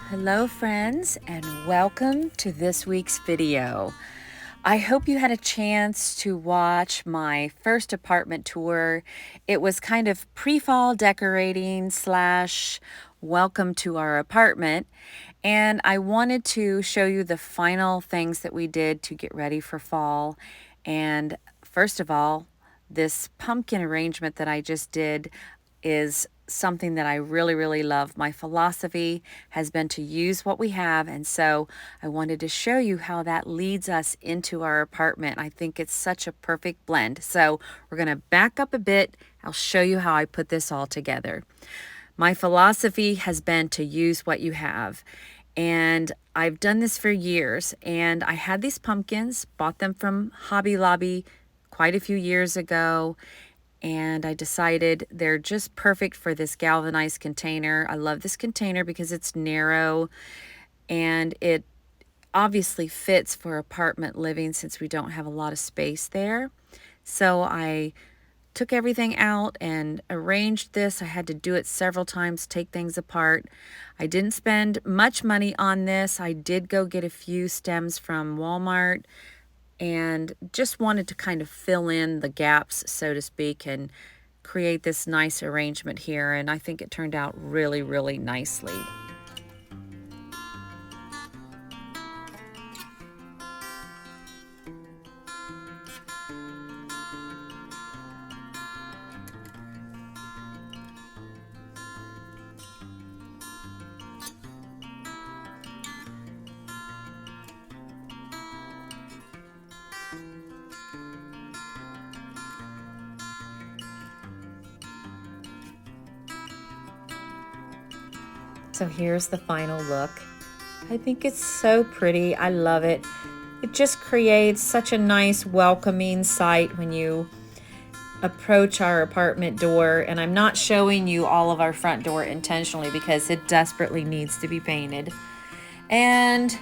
Hello friends, and welcome to this week's video. I hope you had a chance to watch my first apartment tour. It was kind of pre-fall decorating slash welcome to our apartment, and I wanted to show you the final things that we did to get ready for fall. And first of all, this pumpkin arrangement that I just did is something that I really love. My philosophy has been to use what we have, and so I wanted to show you how that leads us into our apartment. I think it's such a perfect blend. So we're going to back up a bit. I'll show you how I put this all together. My philosophy has been to use what you have. And I've done this for years, and I had these pumpkins, bought them from Hobby Lobby quite a few years ago, and I decided they're just perfect for this galvanized container. I love this container because it's narrow and it obviously fits for apartment living since we don't have a lot of space there. So I took everything out and arranged this. I had to do it several times, take things apart. I didn't spend much money on this. I did go get a few stems from Walmart and just wanted to kind of fill in the gaps, so to speak, and create this nice arrangement here. And I think it turned out really nicely. So here's the final look. I think it's so pretty. I love it. It just creates such a nice welcoming sight when you approach our apartment door. And I'm not showing you all of our front door intentionally because it desperately needs to be painted. And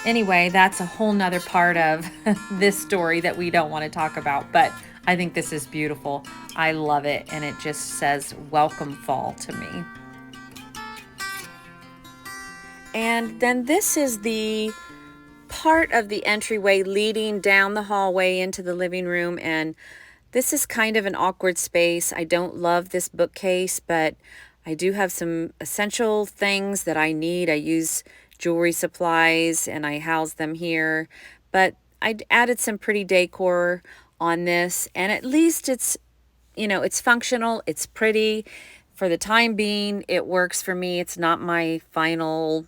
anyway, that's a whole nother part of this story that we don't want to talk about, but I think this is beautiful. I love it, and it just says welcome fall to me. And then this is the part of the entryway leading down the hallway into the living room, and this is kind of an awkward space. I don't love this bookcase, but I do have some essential things that I need. I use jewelry supplies and I house them here, but I added some pretty decor on this, and at least it's, it's functional, it's pretty. For the time being, it works for me. It's not my final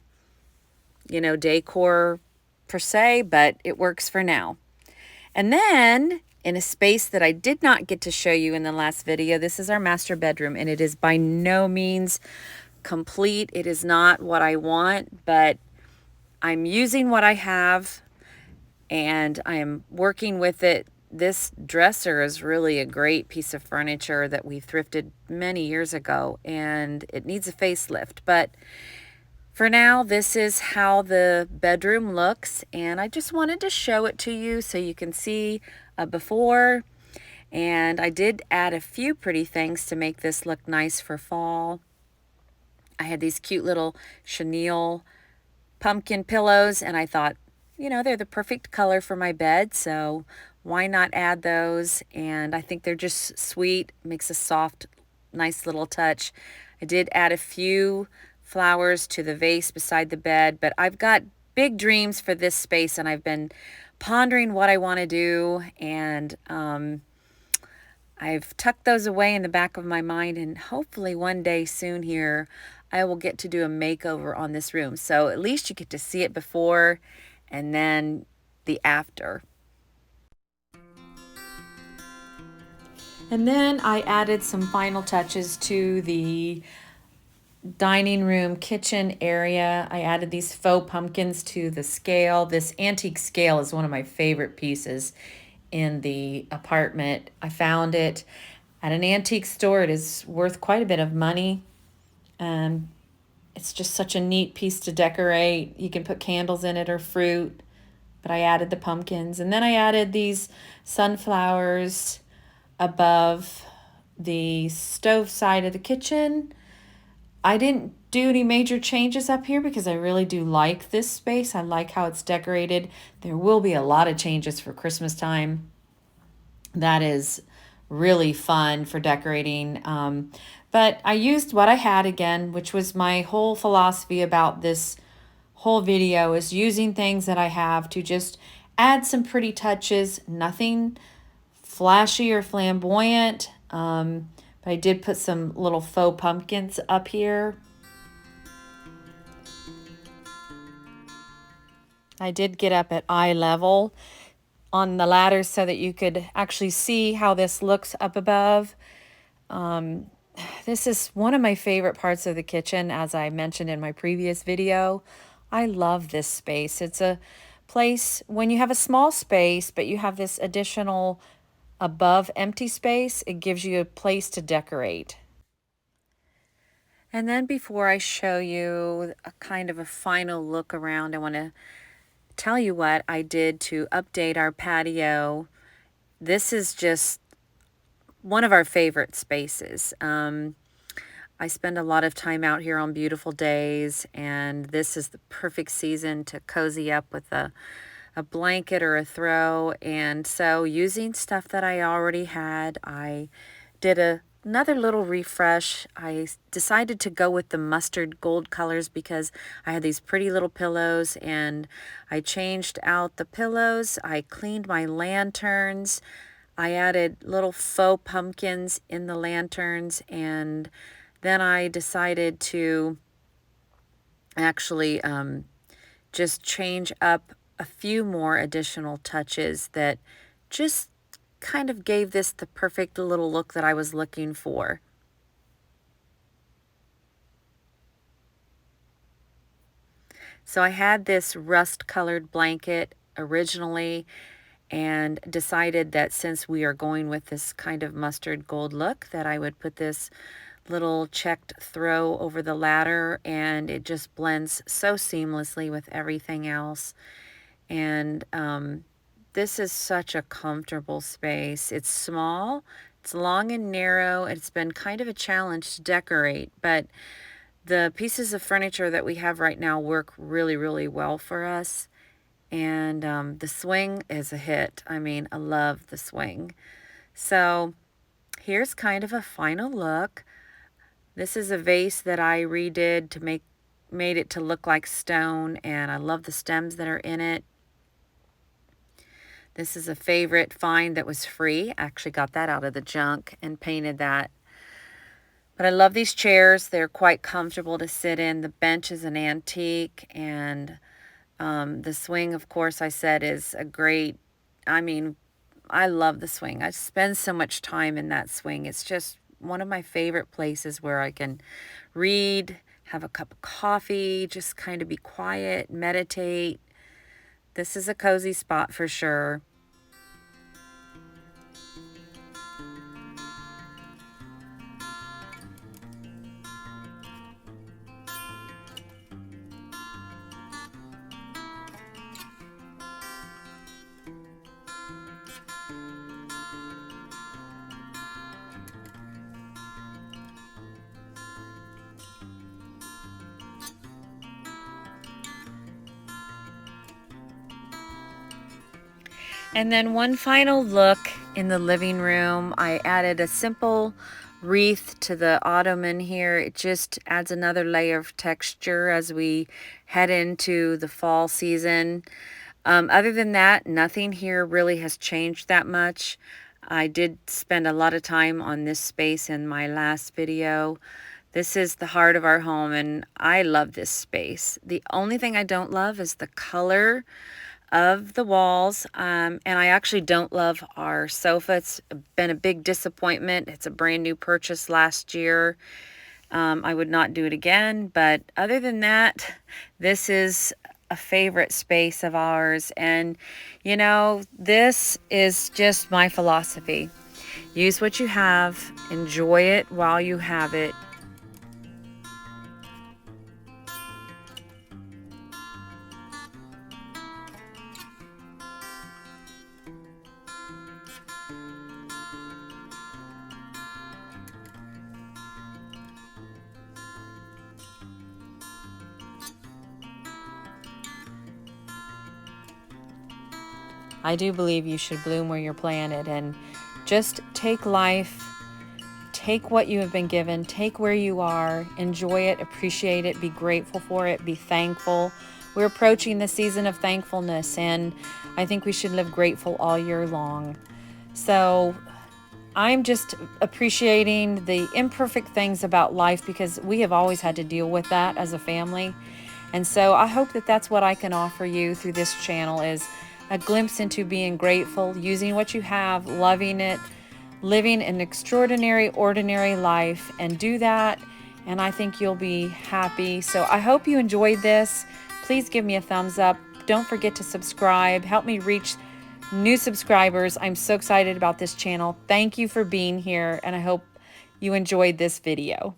decor per se, but it works for now. And then in a space that I did not get to show you in the last video, this is our master bedroom, and it is by no means complete. It is not what I want, but I'm using what I have and I am working with it. This dresser is really a great piece of furniture that we thrifted many years ago, and it needs a facelift, but for now, this is how the bedroom looks, and I just wanted to show it to you so you can see a before. And I did add a few pretty things to make this look nice for fall. I had these cute little chenille pumpkin pillows, and I thought, they're the perfect color for my bed, so why not add those? And I think they're just sweet, makes a soft, nice little touch. I did add a few flowers to the vase beside the bed, but I've got big dreams for this space, and I've been pondering what I want to do, and I've tucked those away in the back of my mind, and hopefully one day soon here I will get to do a makeover on this room. So at least you get to see it before and then the after. And then I added some final touches to the dining room kitchen area. I added these faux pumpkins to the scale. This antique scale is one of my favorite pieces in the apartment. I found it at an antique store. It is worth quite a bit of money. It's just such a neat piece to decorate. You can put candles in it or fruit, but I added the pumpkins, and then I added these sunflowers above the stove side of the kitchen. I didn't do any major changes up here because I really do like this space. I like how it's decorated. There will be a lot of changes for Christmas time. That is really fun for decorating. But I used what I had again, which was my whole philosophy about this whole video is using things that I have to just add some pretty touches, nothing flashy or flamboyant. But I did put some little faux pumpkins up here. I did get up at eye level on the ladder so that you could actually see how this looks up above. This is one of my favorite parts of the kitchen, as I mentioned in my previous video. I love this space. It's a place when you have a small space, but you have this additional above empty space, it gives you a place to decorate. And then before I show you a kind of a final look around, I want to tell you what I did to update our patio. This is just one of our favorite spaces. I spend a lot of time out here on beautiful days, and this is the perfect season to cozy up with a blanket or a throw. And so using stuff that I already had, I did another little refresh. I decided to go with the mustard gold colors because I had these pretty little pillows, and I changed out the pillows. I cleaned my lanterns. I added little faux pumpkins in the lanterns, and then I decided to actually just change up a few more additional touches that just kind of gave this the perfect little look that I was looking for. So I had this rust-colored blanket originally and decided that since we are going with this kind of mustard gold look, that I would put this little checked throw over the ladder, and it just blends so seamlessly with everything else. And this is such a comfortable space. It's small, it's long and narrow. It's been kind of a challenge to decorate, but the pieces of furniture that we have right now work really, really well for us. And the swing is a hit. I mean, I love the swing. So here's kind of a final look. This is a vase that I redid to made it to look like stone, and I love the stems that are in it. This is a favorite find that was free. I actually got that out of the junk and painted that. But I love these chairs. They're quite comfortable to sit in. The bench is an antique, and the swing, of course, I said is a great, I mean, I love the swing. I spend so much time in that swing. It's just one of my favorite places where I can read, have a cup of coffee, just kind of be quiet, meditate. This is a cozy spot for sure. And then one final look in the living room. I added a simple wreath to the ottoman here. It just adds another layer of texture as we head into the fall season. Other than that, nothing here really has changed that much. I did spend a lot of time on this space in my last video. This is the heart of our home, and I love this space. The only thing I don't love is the color of the walls, and I actually don't love our sofa. It's been a big disappointment. It's a brand new purchase last year. I would not do it again, but other than that, this is a favorite space of ours. And you know, this is just my philosophy. Use what you have, enjoy it while you have it. I do believe you should bloom where you're planted, and just take life, take what you have been given, take where you are, enjoy it, appreciate it, be grateful for it, be thankful. We're approaching the season of thankfulness, and I think we should live grateful all year long. So I'm just appreciating the imperfect things about life, because we have always had to deal with that as a family. And so I hope that that's what I can offer you through this channel, is a glimpse into being grateful, using what you have, loving it, living an extraordinary, ordinary life, and do that, and I think you'll be happy. So I hope you enjoyed this. Please give me a thumbs up. Don't forget to subscribe. Help me reach new subscribers. I'm so excited about this channel. Thank you for being here, and I hope you enjoyed this video.